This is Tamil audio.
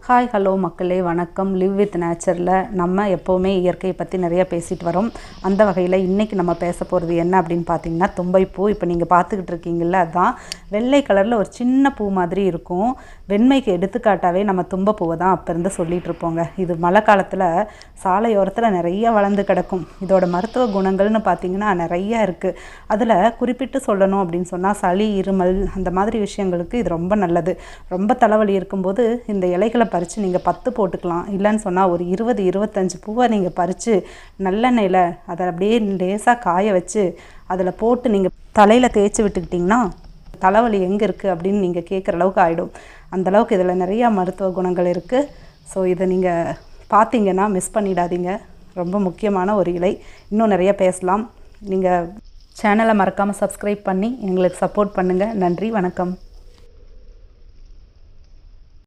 ஹாய் ஹலோ மக்களே வணக்கம். லிவ் வித் நேச்சரில் நம்ம எப்போவுமே இயற்கையை பற்றி நிறைய பேசிட்டு வரோம். அந்த வகையில் இன்றைக்கி நம்ம பேச போகிறது என்ன அப்படின்னு பார்த்தீங்கன்னா தும்பைப்பூ. இப்போ நீங்கள் பார்த்துக்கிட்டு இருக்கீங்கள்ல, அதுதான் வெள்ளை கலரில் ஒரு சின்ன பூ மாதிரி இருக்கும். வெண்மைக்கு எடுத்துக்காட்டாகவே நம்ம தும்பப்பூவை தான் அப்போ இருந்து சொல்லிகிட்டு இருப்போங்க. இது மழை காலத்தில் சாலையோரத்தில் நிறைய வளர்ந்து கிடக்கும். இதோட மருத்துவ குணங்கள்னு பார்த்திங்கன்னா நிறையா இருக்குது. அதில் குறிப்பிட்டு சொல்லணும் அப்படின்னு சொன்னால் சளி, இருமல் அந்த மாதிரி விஷயங்களுக்கு இது ரொம்ப நல்லது. ரொம்ப தலைவலி இருக்கும்போது இந்த இலைகளை பறித்து நீங்கள் 10 போட்டுக்கலாம். இல்லைன்னு சொன்னால் ஒரு 20-25 பூவை நீங்கள் பறித்து நல்லெண்ணெயில் அதை அப்படியே லேசாக காய வச்சு அதில் போட்டு நீங்கள் தலையில் தேய்ச்சி விட்டுக்கிட்டிங்கன்னா தலைவலி எங்கே இருக்குது அப்படின்னு நீங்கள் கேட்குற அளவுக்கு ஆகிடும். அந்தளவுக்கு இதில் நிறையா மருத்துவ குணங்கள் இருக்குது. ஸோ இதை நீங்கள் பார்த்தீங்கன்னா மிஸ் பண்ணிடாதீங்க. ரொம்ப முக்கியமான ஒரு இலை. இன்னும் நிறைய பேசலாம். நீங்கள் சேனலை மறக்காமல் சப்ஸ்கிரைப் பண்ணி எங்களுக்கு சப்போர்ட் பண்ணுங்கள். நன்றி, வணக்கம்.